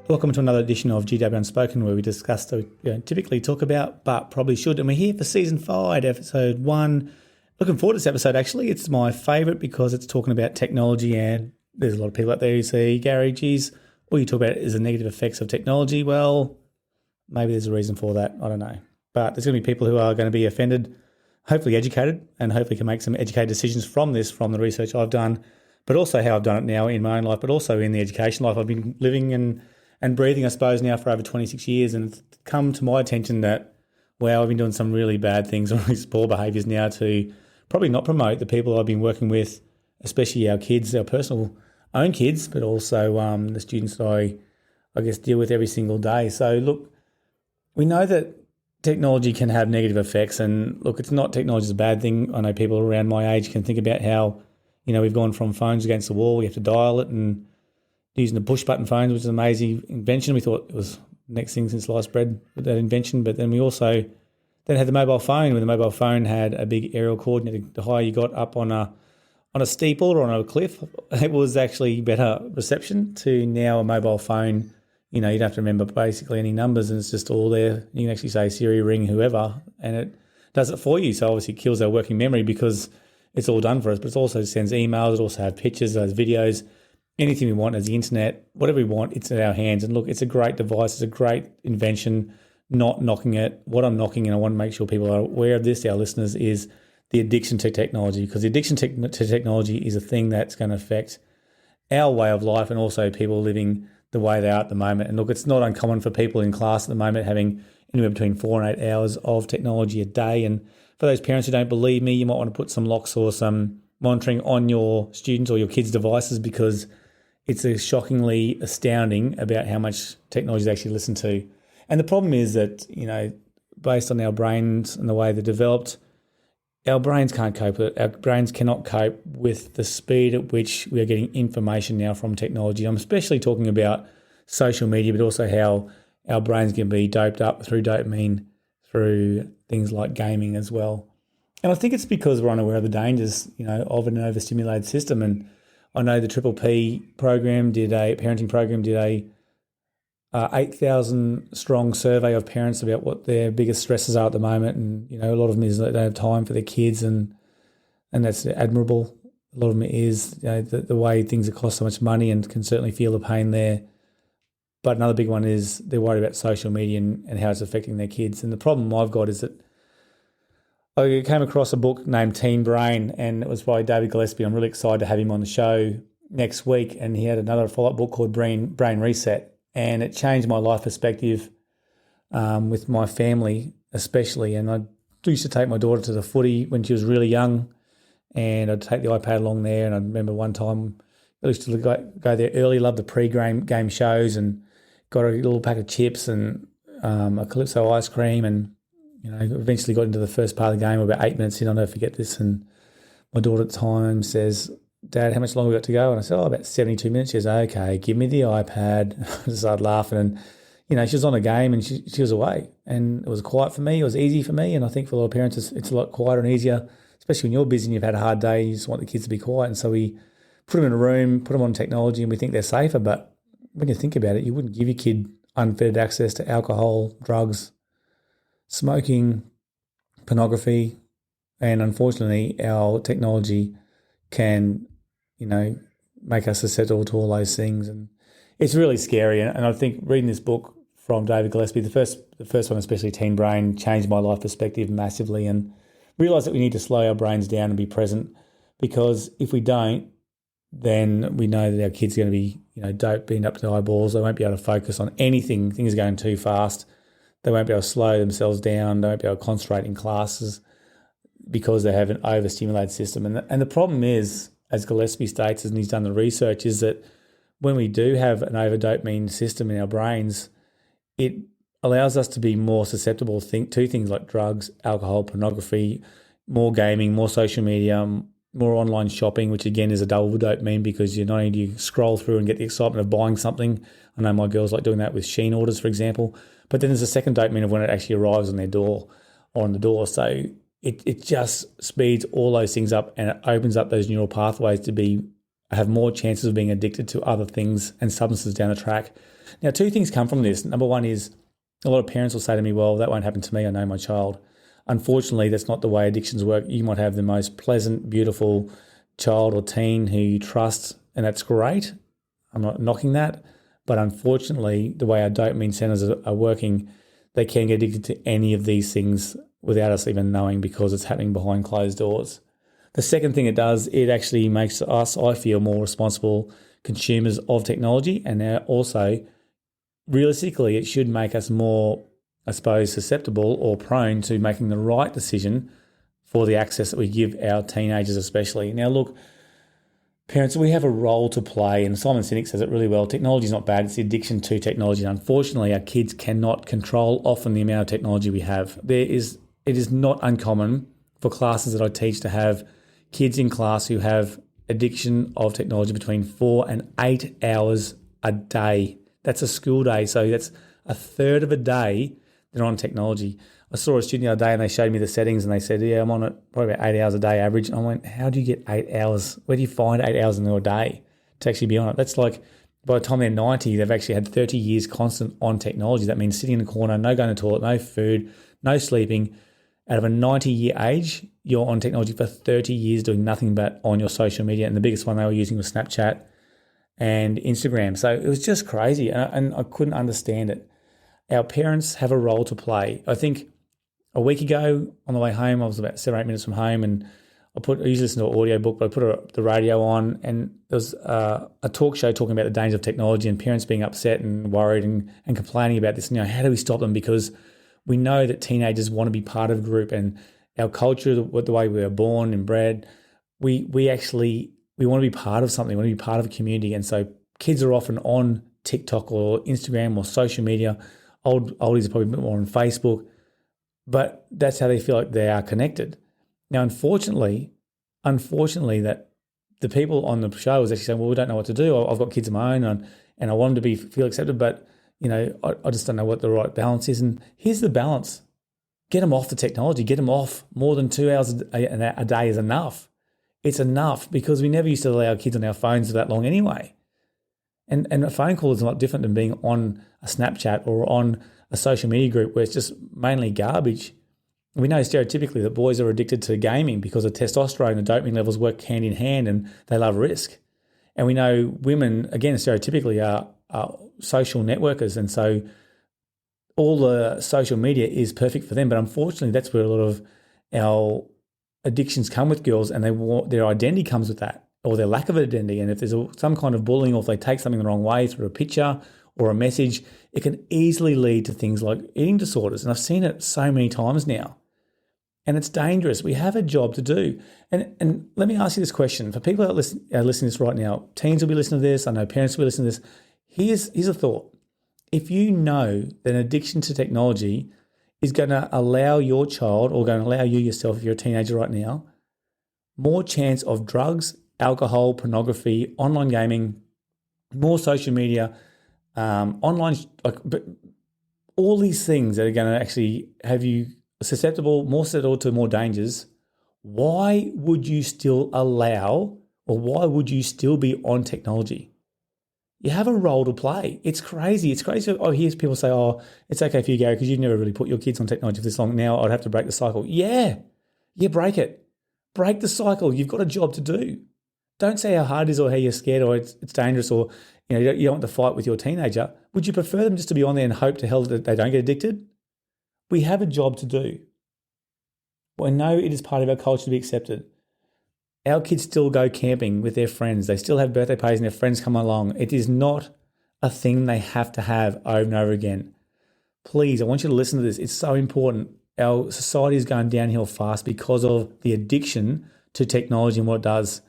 Welcome to another edition of GW Unspoken, where we discuss that we typically talk about, but probably should. And we're here for Season 5, Episode 1. Looking forward to this episode, actually. It's my favourite because it's talking about technology, and there's a lot of people out there who say, Gary, geez, all you talk about is the negative effects of technology. Well, maybe there's a reason for that. I don't know. But there's going to be people who are going to be offended, hopefully educated, and hopefully can make some educated decisions from this, from the research I've done, but also how I've done it now in my own life, but also in the education life I've been living and breathing, I suppose, now for over 26 years. And it's come to my attention that, wow, I've been doing some really bad things, or these poor behaviours now to probably not promote the people I've been working with, especially our kids, our personal own kids, but also the students that I guess deal with every single day. So look, we know that technology can have negative effects, and look, it's not technology is a bad thing. I know people around my age can think about how, we've gone from phones against the wall, we have to dial it, and using the push button phones, which is an amazing invention. We thought it was the next thing since sliced bread with that invention. But then we also then had the mobile phone, where the mobile phone had a big aerial cord. And the higher you got up on a steeple or on a cliff, it was actually better reception. To now a mobile phone, you don't have to remember basically any numbers, and it's just all there. You can actually say Siri, ring whoever, and it does it for you. So obviously it kills our working memory because it's all done for us. But it also sends emails. It also has pictures, those videos. Anything we want as the internet, whatever we want, it's in our hands. And look, it's a great device. It's a great invention, not knocking it. What I'm knocking, and I want to make sure people are aware of this, our listeners, is the addiction to technology, because the addiction to technology is a thing that's going to affect our way of life and also people living the way they are at the moment. And look, it's not uncommon for people in class at the moment having anywhere between 4 and 8 hours of technology a day. And for those parents who don't believe me, you might want to put some locks or some monitoring on your students or your kids' devices, because it's shockingly astounding about how much technology is actually listened to. And the problem is that, based on our brains and the way they're developed, our brains can't cope with it. Our brains cannot cope with the speed at which we are getting information now from technology. I'm especially talking about social media, but also how our brains can be doped up through dopamine, through things like gaming as well. And I think it's because we're unaware of the dangers, of an overstimulated system. And I know the Triple P program parenting program did a 8,000 strong survey of parents about what their biggest stresses are at the moment. And, a lot of them is that they don't have time for their kids, and that's admirable. A lot of them is the way things cost so much money, and can certainly feel the pain there. But another big one is they're worried about social media and how it's affecting their kids. And the problem I've got is that I came across a book named Teen Brain, and it was by David Gillespie. I'm really excited to have him on the show next week. And he had another follow-up book called Brain Reset, and it changed my life perspective with my family especially. And I used to take my daughter to the footy when she was really young, and I'd take the iPad along there. And I remember one time I used to go there early, loved the pre-game shows, and got a little pack of chips and a Calypso ice cream, and eventually got into the first part of the game. About 8 minutes in, I'll never forget this. And my daughter at the time says, Dad, how much longer we got to go? And I said, about 72 minutes. She says, okay, give me the iPad. I just started laughing. And, she was on a game, and she was away. And it was quiet for me. It was easy for me. And I think for a lot of parents, it's a lot quieter and easier, especially when you're busy and you've had a hard day. You just want the kids to be quiet. And so we put them in a room, put them on technology, and we think they're safer. But when you think about it, you wouldn't give your kid unfettered access to alcohol, drugs, smoking, pornography, and unfortunately our technology can, make us susceptible to all those things. And it's really scary. And I think reading this book from David Gillespie, the first one, especially Teen Brain, changed my life perspective massively, and realised that we need to slow our brains down and be present, because if we don't, then we know that our kids are going to be, doped, being up to the eyeballs. They won't be able to focus on anything. Things are going too fast. They won't be able to slow themselves down. They won't be able to concentrate in classes because they have an overstimulated system. And the problem is, as Gillespie states, and he's done the research, is that when we do have an overdopamine system in our brains, it allows us to be more susceptible to things like drugs, alcohol, pornography, more gaming, more social media, more online shopping, which again is a double dopamine, because you not only do you scroll through and get the excitement of buying something. I know my girls like doing that with Shein orders, for example. But then there's a second dopamine of when it actually arrives on their door or on the door. So it just speeds all those things up, and it opens up those neural pathways to be have more chances of being addicted to other things and substances down the track. Now, two things come from this. Number one is a lot of parents will say to me, well, that won't happen to me. I know my child. Unfortunately, that's not the way addictions work. You might have the most pleasant, beautiful child or teen who you trust, and that's great. I'm not knocking that. But unfortunately, the way our dopamine centers are working, they can get addicted to any of these things without us even knowing because it's happening behind closed doors. The second thing it does, it actually makes us, I feel, more responsible consumers of technology, and now also, realistically, it should make us more, I suppose, susceptible or prone to making the right decision for the access that we give our teenagers especially. Now, look, parents, we have a role to play, and Simon Sinek says it really well. Technology is not bad, it's the addiction to technology. And unfortunately, our kids cannot control often the amount of technology we have. It is not uncommon for classes that I teach to have kids in class who have addiction of technology between 4 and 8 hours a day. That's a school day, so that's a third of a day they're on technology. I saw a student the other day and they showed me the settings and they said, yeah, I'm on it probably about 8 hours a day average. And I went, how do you get 8 hours? Where do you find 8 hours in your day to actually be on it? That's like by the time they're 90, they've actually had 30 years constant on technology. That means sitting in the corner, no going to the toilet, no food, no sleeping. Out of a 90-year age, you're on technology for 30 years doing nothing but on your social media. And the biggest one they were using was Snapchat and Instagram. So it was just crazy, and I couldn't understand it. Our parents have a role to play. I think a week ago on the way home, I was about 7 or 8 minutes from home, and I usually listen to an audio book, but I put the radio on, and there was a talk show talking about the dangers of technology and parents being upset and worried and complaining about this. How do we stop them? Because we know that teenagers want to be part of a group, and our culture, the way we were born and bred, we want to be part of something. We want to be part of a community. And so kids are often on TikTok or Instagram or social media. Oldies are probably a bit more on Facebook, but that's how they feel like they are connected. Now, unfortunately, that the people on the show was actually saying, well, we don't know what to do. I've got kids of my own and I want them to feel accepted, but I just don't know what the right balance is. And here's the balance. Get them off the technology. Get them off. More than 2 hours a day is enough. It's enough because we never used to allow kids on our phones for that long anyway. And a phone call is a lot different than being on a Snapchat or on a social media group where it's just mainly garbage. We know stereotypically that boys are addicted to gaming because of testosterone and dopamine levels work hand in hand and they love risk. And we know women, again, stereotypically are social networkers, and so all the social media is perfect for them. But unfortunately, that's where a lot of our addictions come with girls, and their identity comes with that, or their lack of identity. And if there's some kind of bullying, or if they take something the wrong way through a picture or a message, it can easily lead to things like eating disorders. And I've seen it so many times now. And it's dangerous. We have a job to do. And let me ask you this question. For people that are listening to this right now, teens will be listening to this. I know parents will be listening to this. Here's a thought. If you know that an addiction to technology is going to allow your child, or going to allow you yourself, if you're a teenager right now, more chance of drugs, alcohol, pornography, online gaming, more social media, online, all these things that are going to actually have you more susceptible to more dangers, why would you still allow, or why would you still be on technology? You have a role to play. It's crazy. It's crazy. I hear people say, oh, it's okay for you, Gary, because you've never really put your kids on technology for this long. Now I'd have to break the cycle. Yeah, break it. Break the cycle. You've got a job to do. Don't say how hard it is or how you're scared or it's dangerous or you don't want to fight with your teenager. Would you prefer them just to be on there and hope to hell that they don't get addicted? We have a job to do. I know it is part of our culture to be accepted. Our kids still go camping with their friends. They still have birthday parties and their friends come along. It is not a thing they have to have over and over again. Please, I want you to listen to this. It's so important. Our society is going downhill fast because of the addiction to technology and what it does.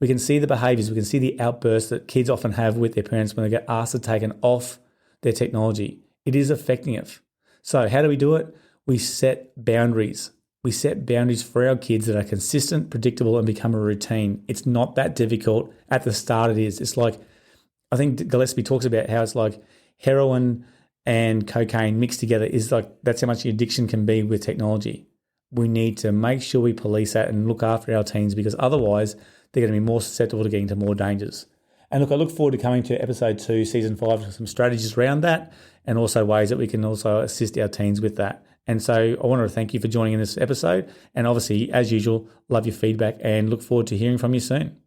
We can see the behaviours. We can see the outbursts that kids often have with their parents when they get asked to take off their technology. It is affecting it. So how do we do it? We set boundaries. We set boundaries for our kids that are consistent, predictable, and become a routine. It's not that difficult. At the start it is. It's like, I think Gillespie talks about how it's like heroin and cocaine mixed together is like, that's how much the addiction can be with technology. We need to make sure we police that and look after our teens, because otherwise they're going to be more susceptible to getting into more dangers. And look, I look forward to coming to episode 2, season 5, with some strategies around that and also ways that we can also assist our teens with that. And so I want to thank you for joining in this episode. And obviously, as usual, love your feedback and look forward to hearing from you soon.